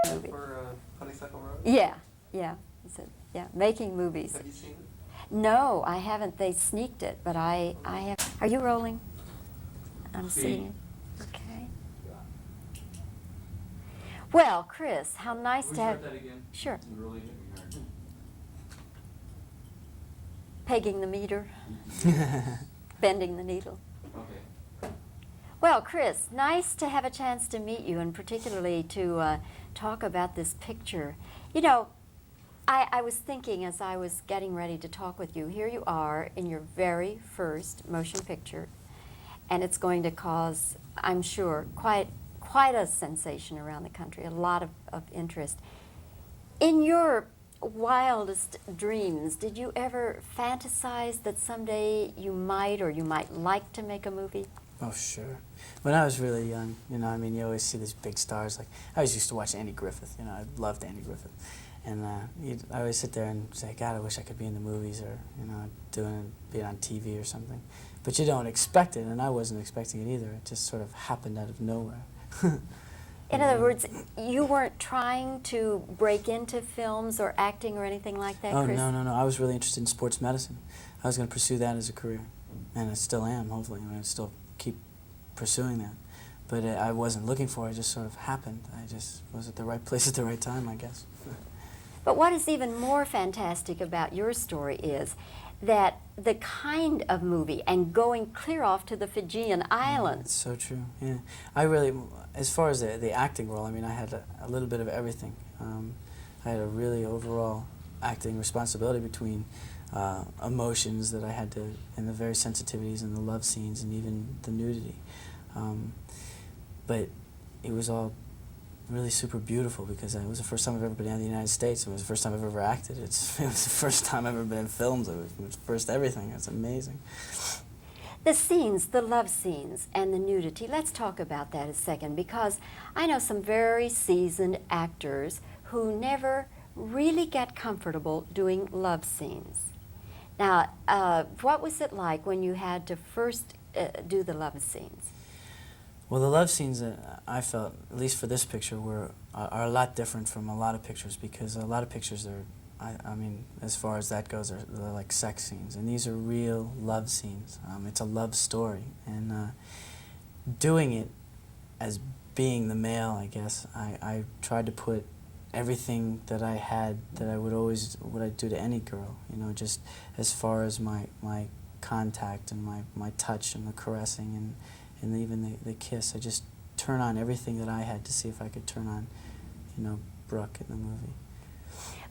movie. For Honeysuckle Road? Yeah, yeah. It's a, yeah, making movies. Have you seen it? No, I haven't. They sneaked it, but I have. Are you rolling? I'm seeing it. Okay. Well, Chris, how nice Can we to have. start that again? Sure. You really hit me hard. Pegging the meter, bending the needle. Okay. Well, Chris, nice to have a chance to meet you, and particularly to talk about this picture. You know, I was thinking as I was getting ready to talk with you, here you are in your very first motion picture, and it's going to cause, I'm sure, quite a sensation around the country, a lot of interest. In your wildest dreams, did you ever fantasize that someday you might or you might like to make a movie? Oh, sure. When I was really young, you know, I mean, you always see these big stars. Like, I always used to watch Andy Griffith, you know, I loved Andy Griffith. And I always sit there and say, God, I wish I could be in the movies or, you know, being on TV or something. But you don't expect it, and I wasn't expecting it either. It just sort of happened out of nowhere. In other words, you weren't trying to break into films or acting or anything like that, Oh, Chris? no. I was really interested in sports medicine. I was going to pursue that as a career, and I still am, hopefully. I mean, I still keep pursuing that. But I wasn't looking for it. It just sort of happened. I just was at the right place at the right time, I guess. But what is even more fantastic about your story is that the kind of movie, and going clear off to the Fijian Islands. It's so true, yeah. I really, as far as the acting role, I mean, I had a little bit of everything. I had a really overall acting responsibility between emotions that I had to, and the very sensitivities and the love scenes and even the nudity. But it was all really super beautiful because it was the first time I've ever been in the United States. It was the first time I've ever acted. It was the first time I've ever been in films. It was first everything. It's amazing. The scenes, the love scenes, and the nudity, let's talk about that a second, because I know some very seasoned actors who never really get comfortable doing love scenes. Now, what was it like when you had to first do the love scenes? Well, the love scenes that I felt, at least for this picture, are a lot different from a lot of pictures, because a lot of pictures are, I mean, as far as that goes, they're like sex scenes, and these are real love scenes. It's a love story, and doing it as being the male, I guess, I tried to put everything that I had that I would I do to any girl, you know, just as far as my contact and my touch and the caressing and even the kiss. I just turn on everything that I had to see if I could turn on, you know, Brooke in the movie.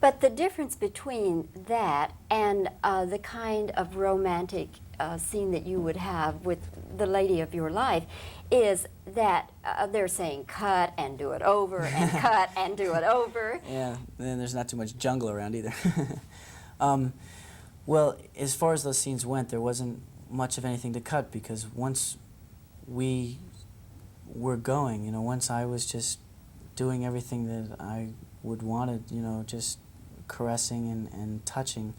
But the difference between that and the kind of romantic scene that you would have with the lady of your life is that they're saying cut and do it over and cut and do it over. Yeah, and there's not too much jungle around either. Well, as far as those scenes went, there wasn't much of anything to cut, because once we were going, you know, once I was just doing everything that I would want to, you know, just caressing and touching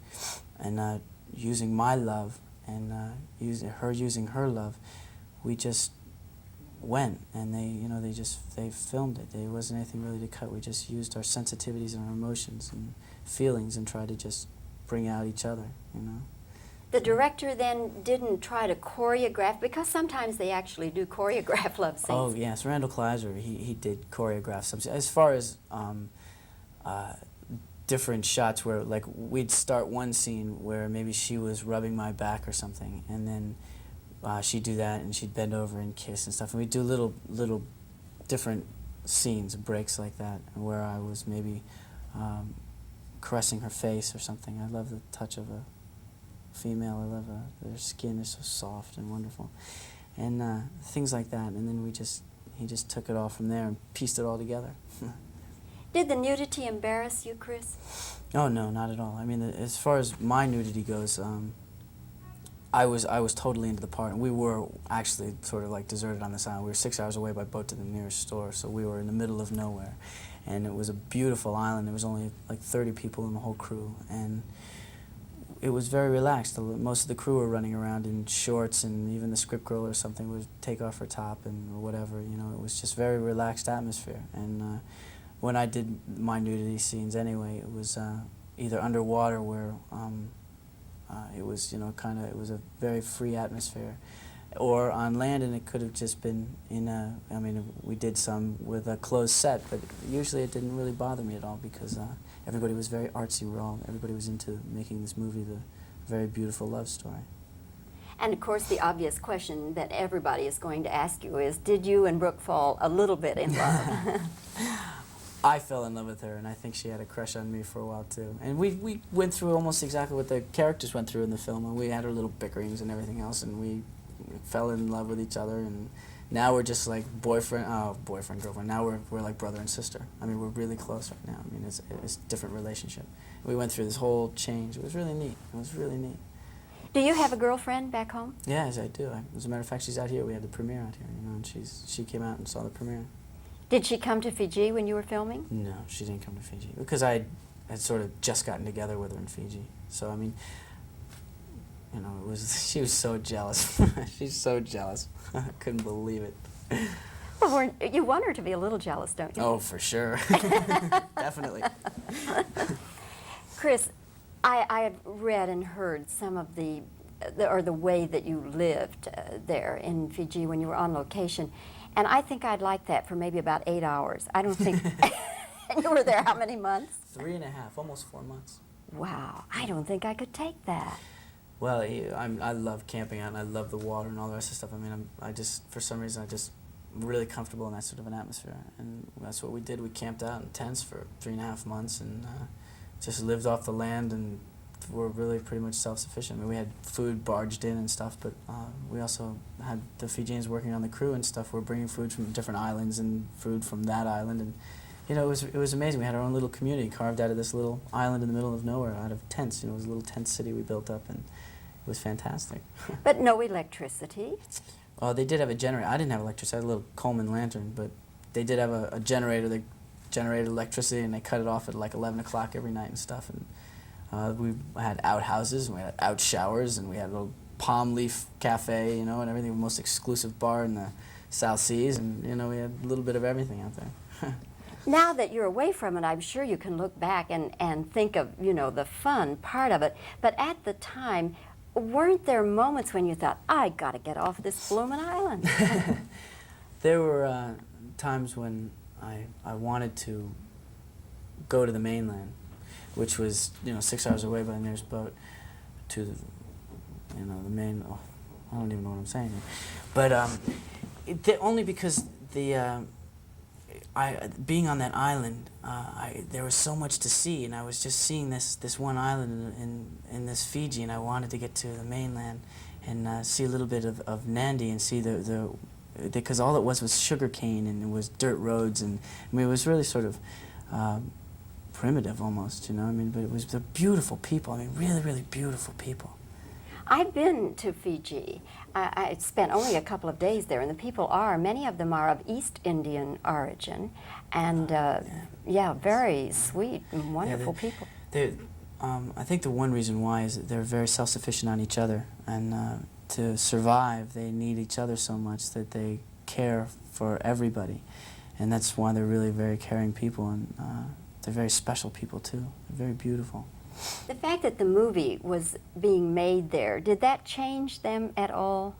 and using my love and using her love, we just went, and they filmed it. There wasn't anything really to cut. We just used our sensitivities and our emotions and feelings and tried to just bring out each other, you know. The director then didn't try to choreograph, because sometimes they actually do choreograph love scenes. Oh yes, Randall Kleiser, he did choreograph some. As far as different shots where, like, we'd start one scene where maybe she was rubbing my back or something, and then she'd do that and she'd bend over and kiss and stuff, and we'd do little different scenes, breaks like that, where I was maybe caressing her face or something. I love the touch of a female. I love their skin is so soft and wonderful, and things like that. And then he just took it all from there and pieced it all together. Did the nudity embarrass you, Chris? Oh no, not at all. I mean, as far as my nudity goes, I was totally into the part, and we were actually sort of like deserted on this island. We were 6 hours away by boat to the nearest store, so we were in the middle of nowhere, and it was a beautiful island. There was only like 30 people in the whole crew, and it was very relaxed. Most of the crew were running around in shorts, and even the script girl or something would take off her top or whatever. You know, it was just very relaxed atmosphere. And when I did my nudity scenes anyway, it was either underwater where it was, you know, it was a very free atmosphere, or on land, and it could have just been in a, I mean, we did some with a closed set, but usually it didn't really bother me at all because everybody was very artsy. Everybody was into making this movie the very beautiful love story. And of course, the obvious question that everybody is going to ask you is, did you and Brooke fall a little bit in love? I fell in love with her, and I think she had a crush on me for a while too. And we went through almost exactly what the characters went through in the film, and we had our little bickerings and everything else, and we fell in love with each other, and now we're just like boyfriend, girlfriend. Now we're like brother and sister. I mean, we're really close right now. I mean, it's a different relationship. We went through this whole change. It was really neat. It was really neat. Do you have a girlfriend back home? Yes, I do. As a matter of fact, she's out here. We had the premiere out here, you know, and she came out and saw the premiere. Did she come to Fiji when you were filming? No, she didn't come to Fiji because I had sort of just gotten together with her in Fiji. So I mean, you know, she was so jealous. She's so jealous. I couldn't believe it. Well, you want her to be a little jealous, don't you? Oh, for sure. Definitely. Chris, I have read and heard some of the way that you lived there in Fiji when you were on location, and I think I'd like that for maybe about 8 hours. I don't think. And you were there how many months? 3.5, almost 4 months. Wow, I don't think I could take that. Well, I love camping out, and I love the water and all the rest of stuff. I mean, for some reason, I'm really comfortable in that sort of an atmosphere, and that's what we did. We camped out in tents for 3.5 months, and just lived off the land, and were really pretty much self-sufficient. I mean, we had food barged in and stuff, but we also had the Fijians working on the crew and stuff. We're bringing food from different islands and food from that island, and you know, it was amazing. We had our own little community carved out of this little island in the middle of nowhere, out of tents. You know, it was a little tent city we built up, and it was fantastic. But no electricity? Oh, they did have a generator. I didn't have electricity. I had a little Coleman lantern, but they did have a generator that generated electricity, and they cut it off at like 11 o'clock every night and stuff. And we had outhouses, and we had out showers, and we had a little palm leaf cafe, you know, and everything. The most exclusive bar in the South Seas, and you know, we had a little bit of everything out there. Now that you're away from it, I'm sure you can look back and think of, you know, the fun part of it. But at the time, weren't there moments when you thought, I got to get off this bloomin' island? There were times when I wanted to go to the mainland, which was, you know, 6 hours away by the nearest boat to, you know, the main. Oh, I don't even know what I'm saying. But only because being on that island, there was so much to see, and I was just seeing this one island in this Fiji, and I wanted to get to the mainland and see a little bit of Nandi and see because all it was sugar cane, and it was dirt roads, and I mean, it was really sort of primitive almost, you know. I mean, but it was the beautiful people. I mean, really, really beautiful people. I've been to Fiji. I spent only a couple of days there, and the people many of them are of East Indian origin, and yeah, very sweet and wonderful people. I think the one reason why is that they're very self-sufficient on each other, and to survive, they need each other so much that they care for everybody, and that's why they're really very caring people, and they're very special people too. They're very beautiful. The fact that the movie was being made there, did that change them at all?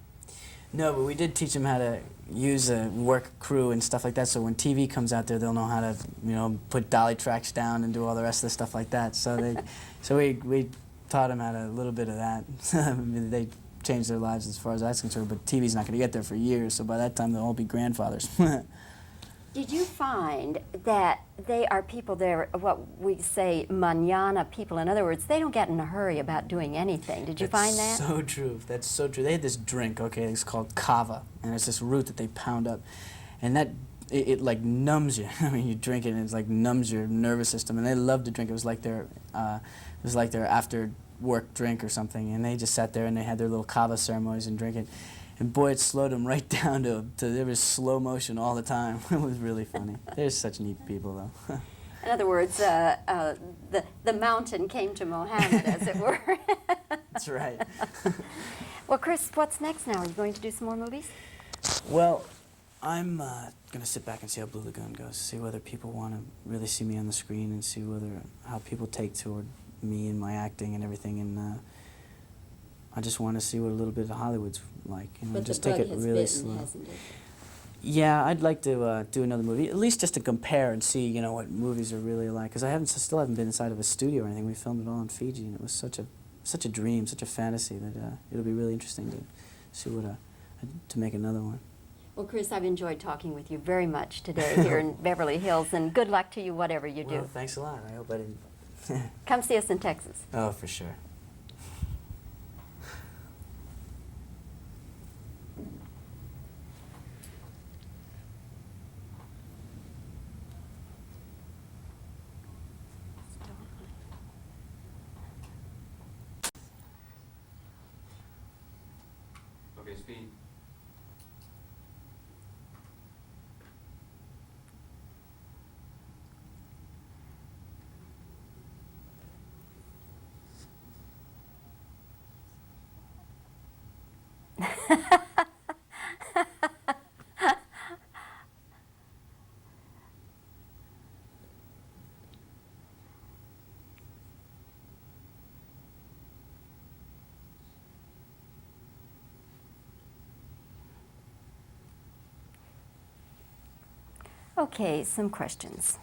No, but we did teach them how to use a work crew and stuff like that, so when TV comes out there, they'll know how to, you know, put dolly tracks down and do all the rest of the stuff like that. So we taught them a little bit of that. They changed their lives as far as that's concerned, but TV's not going to get there for years, so by that time they'll all be grandfathers. Did you find that they are people, they're what we say manana people? In other words, they don't get in a hurry about doing anything. Did you find that? That's so true. That's so true. They had this drink, okay, it's called kava, and it's this root that they pound up, and that it like numbs you. I mean, you drink it and it's like numbs your nervous system, and they loved to drink. It was like their after work drink or something, and they just sat there and they had their little kava ceremonies and drink it. And boy, it slowed them right down to there was slow motion all the time. It was really funny. They're such neat people, though. In other words, the mountain came to Mohammed, as it were. That's right. Well, Chris, what's next now? Are you going to do some more movies? Well, I'm gonna sit back and see how Blue Lagoon goes. See whether people want to really see me on the screen, and see how people take toward me and my acting and everything. And I just want to see what a little bit of Hollywood's like. You know, But just the take bug it has really bitten, slow. hasn't it? Yeah, I'd like to do another movie, at least just to compare and see, you know, what movies are really like. Because still haven't been inside of a studio or anything. We filmed it all in Fiji, and it was such a dream, such a fantasy that it'll be really interesting to see to make another one. Well, Chris, I've enjoyed talking with you very much today here in Beverly Hills, and good luck to you, whatever you do. Well, thanks a lot. I hope I didn't. Come see us in Texas. Oh, for sure. Okay, speed. Okay, some questions.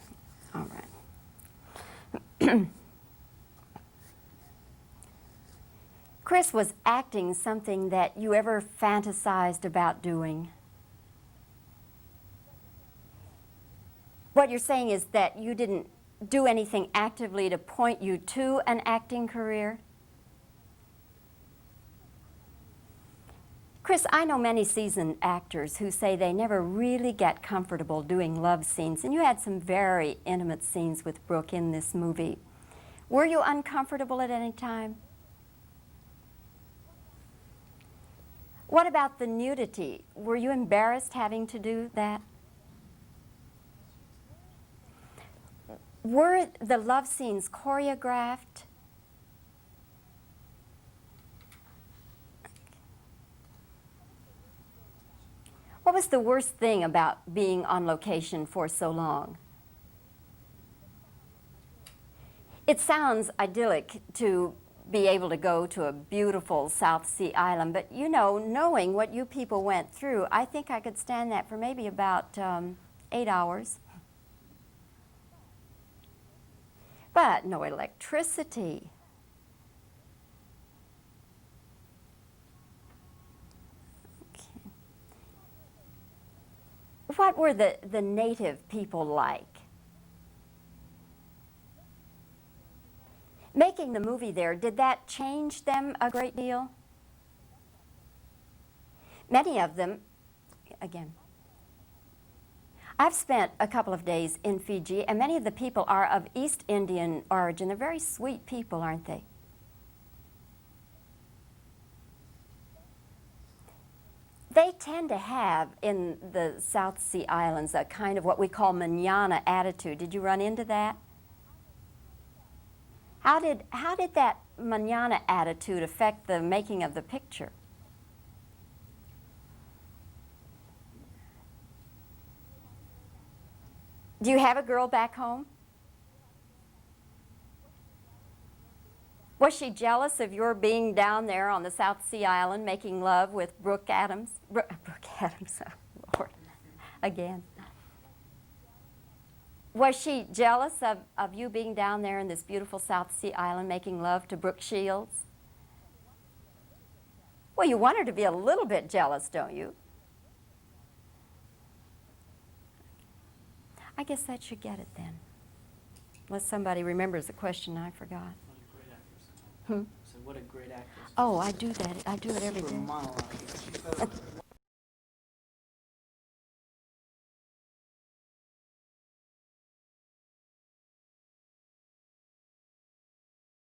All right. Chris, was acting something that you ever fantasized about doing? What you're saying is that you didn't do anything actively to point you to an acting career? Chris, I know many seasoned actors who say they never really get comfortable doing love scenes, and you had some very intimate scenes with Brooke in this movie. Were you uncomfortable at any time? What about the nudity? Were you embarrassed having to do that? Were the love scenes choreographed? What was the worst thing about being on location for so long? It sounds idyllic to be able to go to a beautiful South Sea island, but you know, knowing what you people went through, I think I could stand that for maybe about 8 hours. But no electricity. What were the native people like? Making the movie there, did that change them a great deal? Many of them, again, I've spent a couple of days in Fiji, and many of the people are of East Indian origin. They're very sweet people, aren't they? They tend to have, in the South Sea Islands, a kind of what we call manana attitude. Did you run into that? How did that manana attitude affect the making of the picture? Do you have a girl back home? Was she jealous of your being down there on the South Sea Island making love with Brooke Adams? Brooke Adams, oh Lord, again. Was she jealous of you being down there in this beautiful South Sea Island making love to Brooke Shields? Well, you want her to be a little bit jealous, don't you? I guess that should get it then. Unless somebody remembers the question I forgot. What a great actress. Hmm? So what a great actress. Oh, I do that. I do it every Super day. monologue. She's got a